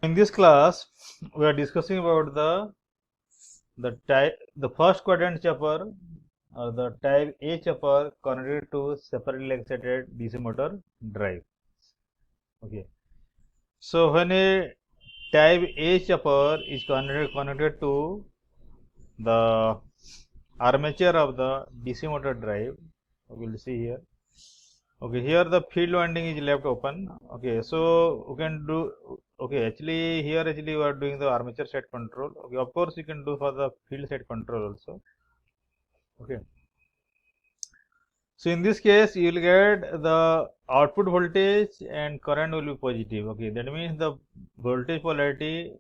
In this class, we are discussing about the first quadrant chopper or the type A chopper connected to separately excited DC motor drive. Okay. So when a type A chopper is connected to the armature of the DC motor drive, we will see here. Okay, here the field winding is left open. Okay, so we can do. Okay, actually here we are doing the armature side control. Okay, of course you can do for the field side control also. Okay, so in this case you will get the output voltage and current will be positive. Okay, that means the voltage polarity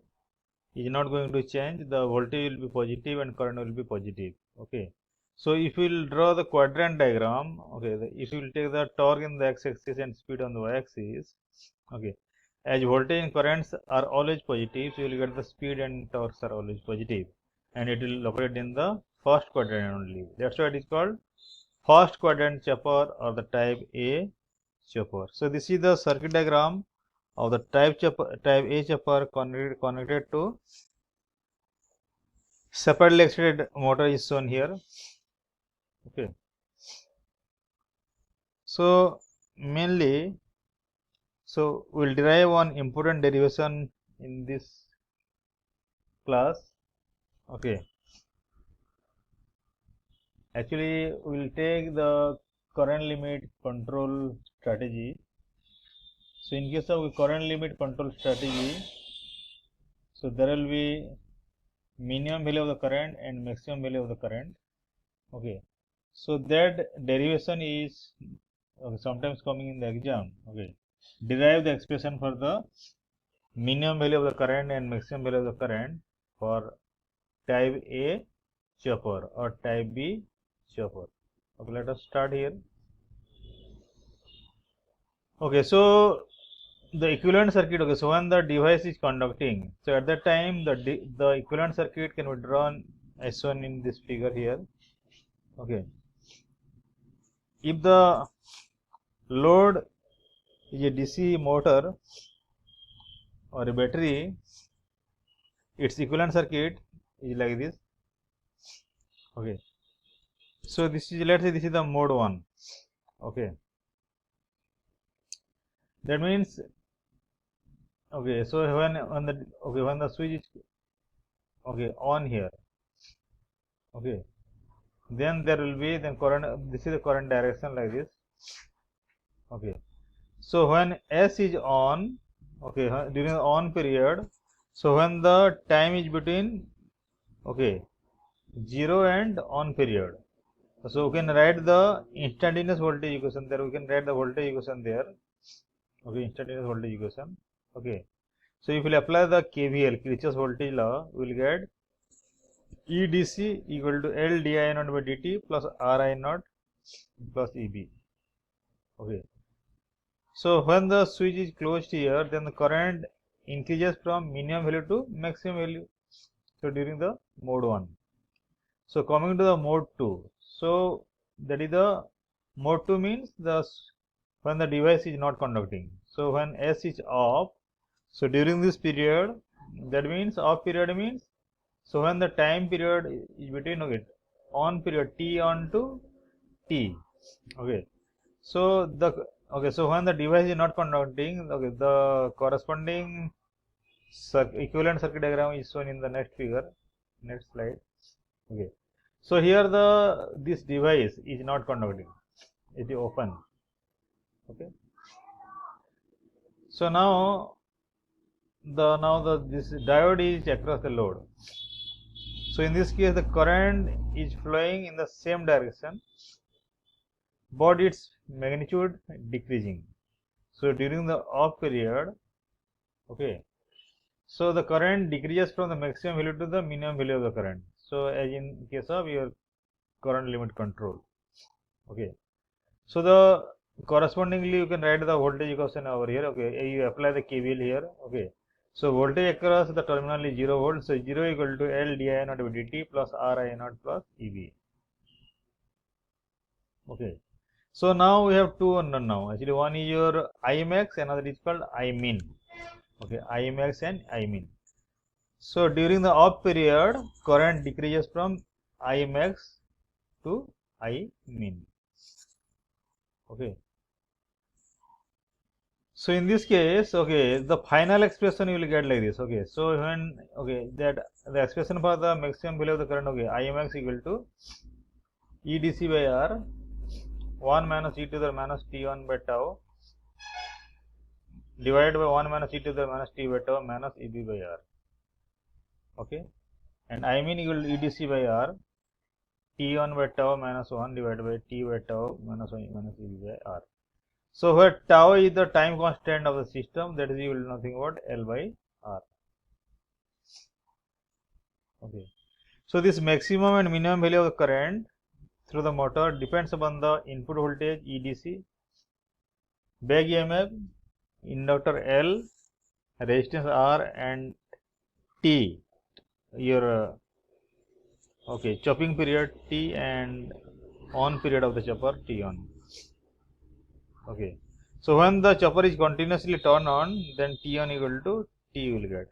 is not going to change. The voltage will be positive and current will be positive. Okay, so if we will draw the quadrant diagram, okay, if you will take the torque in the x-axis and speed on the y-axis, okay, as voltage and currents are always positive, so you will get the speed and torques are always positive, and it will operate in the first quadrant only. That's why it is called first quadrant chopper or the type A chopper. So this is the circuit diagram of the type A chopper connected to separately excited motor is shown here. Okay, so mainly, so we'll derive one important derivation in this class. Okay, actually we'll take the current limit control strategy. So in case of current limit control strategy, so there will be minimum value of the current and maximum value of the current. Okay, so that derivation is sometimes coming in the exam. Okay, derive the expression for the minimum value of the current and maximum value of the current for type A chopper or type B chopper. Okay, let us start here. Okay, so the equivalent circuit. Okay, so when the device is conducting, so at that time the equivalent circuit can be drawn as shown in this figure here. Okay, if the load is a DC motor or a battery, its equivalent circuit is like this. Okay, so this is, let's say this is the mode 1. Okay, that means, okay, so when the switch is on here, okay, then there will be current. This is the current direction like this. Okay, so when S is on, okay, during the on period, so when the time is between 0 and on period, so we can write the instantaneous voltage equation there. We can write the voltage equation there. Okay, instantaneous voltage equation. Okay, so if we apply the KVL, Kirchhoff's voltage law, we will get EDC equal to L di naught by dt plus Ri naught plus EB. Okay, so when the switch is closed here, then the current increases from minimum value to maximum value. So during the mode 1. So coming to the mode 2. So that is the mode 2 means when the device is not conducting. So when S is off, so during this period, that means off period means, so when the time period is between on period T on to T. Okay, so so when the device is not conducting, the corresponding equivalent circuit diagram is shown in the next figure, next slide. Okay, so here this device is not conducting, it is open. Okay, so now this diode is across the load. So in this case the current is flowing in the same direction, but its magnitude decreasing. So during the off period, okay, so the current decreases from the maximum value to the minimum value of the current. So as in case of your current limit control. Okay, so the correspondingly you can write the voltage equation over here. Okay, you apply the KVL here. Okay, so voltage across the terminal is 0 volt. So 0 equal to L di naught by dt plus Ri naught plus EB. Okay, so now we have two unknown now. Actually, one is your Imax, another is called Imin. okay, I max and I min. So during the off period, current decreases from I max to I min. Okay. So in this case, okay, the final expression you will get like this. Okay, so when that the expression for the maximum value of the current, okay, I max equal to EDC by R 1 minus e to the minus t1 by tau divided by 1 minus e to the minus t by tau minus EB by R. Okay, and I mean equal to EDC by R t1 by tau minus 1 divided by t by tau minus 1 minus EB by R. So where tau is the time constant of the system, that is equal to nothing but L by R. Okay. So this maximum and minimum value of the current through the motor depends upon the input voltage EDC, back EMF, inductor L, resistance R, and T, your chopping period T and on period of the chopper T on. Okay. So when the chopper is continuously turned on, then T on equal to T you will get.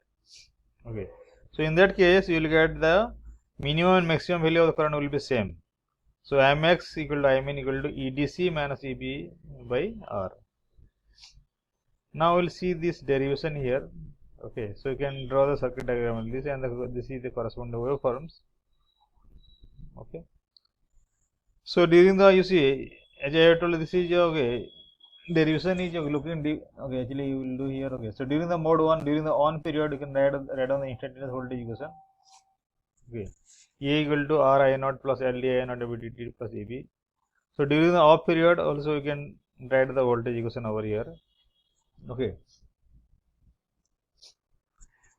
Okay. So in that case, you will get the minimum and maximum value of the current will be same. So I max equal to I min equal to EDC minus EB by R. Now we will see this derivation here. Okay, so you can draw the circuit diagram on this, and this is the corresponding waveforms. Okay. So during the, you see, as I have told you, this is okay, derivation is looking okay, actually you will do here. Okay, so during the mode 1, during the on period, you can write on the instantaneous voltage equation. Okay, A equal to R I naught plus L D I naught dt plus EB. So during the off period, also you can write the voltage equation over here. Okay.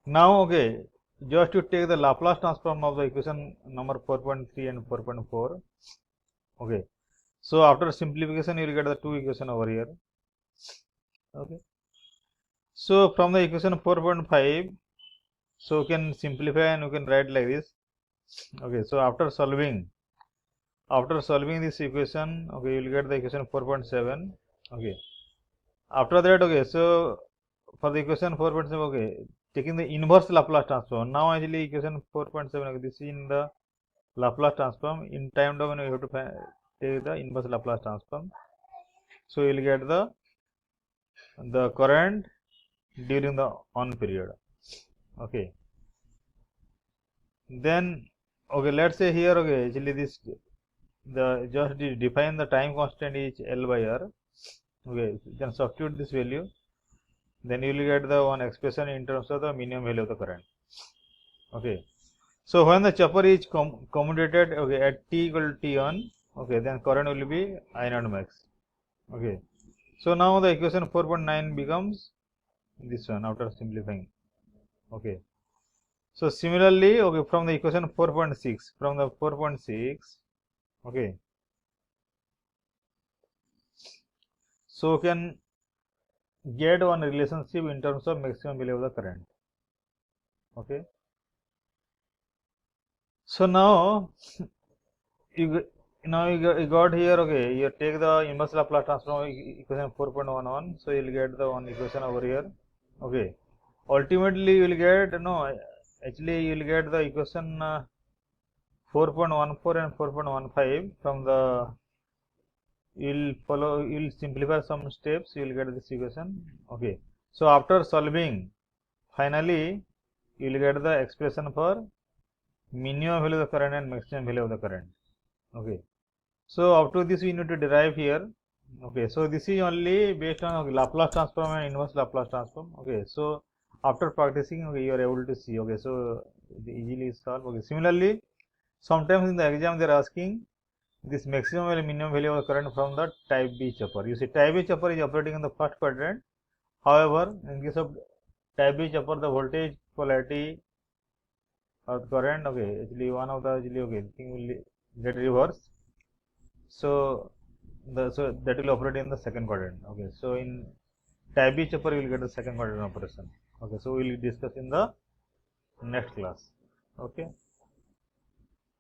Now, okay, just to take the Laplace transform of the equation number 4.3 and 4.4. Okay. So after simplification, you will get the two equation over here. Okay. So from the equation 4.5, so you can simplify and you can write like this. Okay. So after solving this equation, okay, you will get the equation 4.7. Okay. After that, okay, so for the equation 4.7, okay, taking the inverse Laplace transform. Now actually equation 4.7, okay, this is in the Laplace transform. In time domain, you have to take the inverse Laplace transform. So you will get the current during the on period. Okay. Then, okay, let's say here, okay, actually this just define the time constant is L by R. Okay, you can substitute this value, then you will get the one expression in terms of the minimum value of the current. Okay, so when the chopper is commutated, okay, at t equal to t on, okay, then current will be I naught max. Okay, so now the equation 4.9 becomes this one after simplifying. Okay, so similarly, okay, from the equation 4.6, okay, so you can get one relationship in terms of maximum value of the current. Okay, so now you got here, okay, you take the inverse Laplace transform equation 4.11, so you will get the one equation over here. Okay, ultimately you will get, actually you will get the equation 4.14 and 4.15 from the, you will simplify some steps, you will get this equation. Okay, so after solving, finally you will get the expression for minimum value of the current and maximum value of the current. Okay, so up to this we need to derive here. Okay, so this is only based on Laplace transform and inverse Laplace transform. Okay, so after practicing, okay, you are able to see. Okay, so easily solve. Okay, similarly, sometimes in the exam they are asking this maximum and minimum value of the current from the type B chopper. You see, type B chopper is operating in the first quadrant. However, in case of type B chopper, the voltage polarity of the current, okay, actually one of the thing will get reversed. So that will operate in the second quadrant. Okay, so in type B chopper you will get the second quadrant operation. Okay, so we will discuss in the next class. Okay.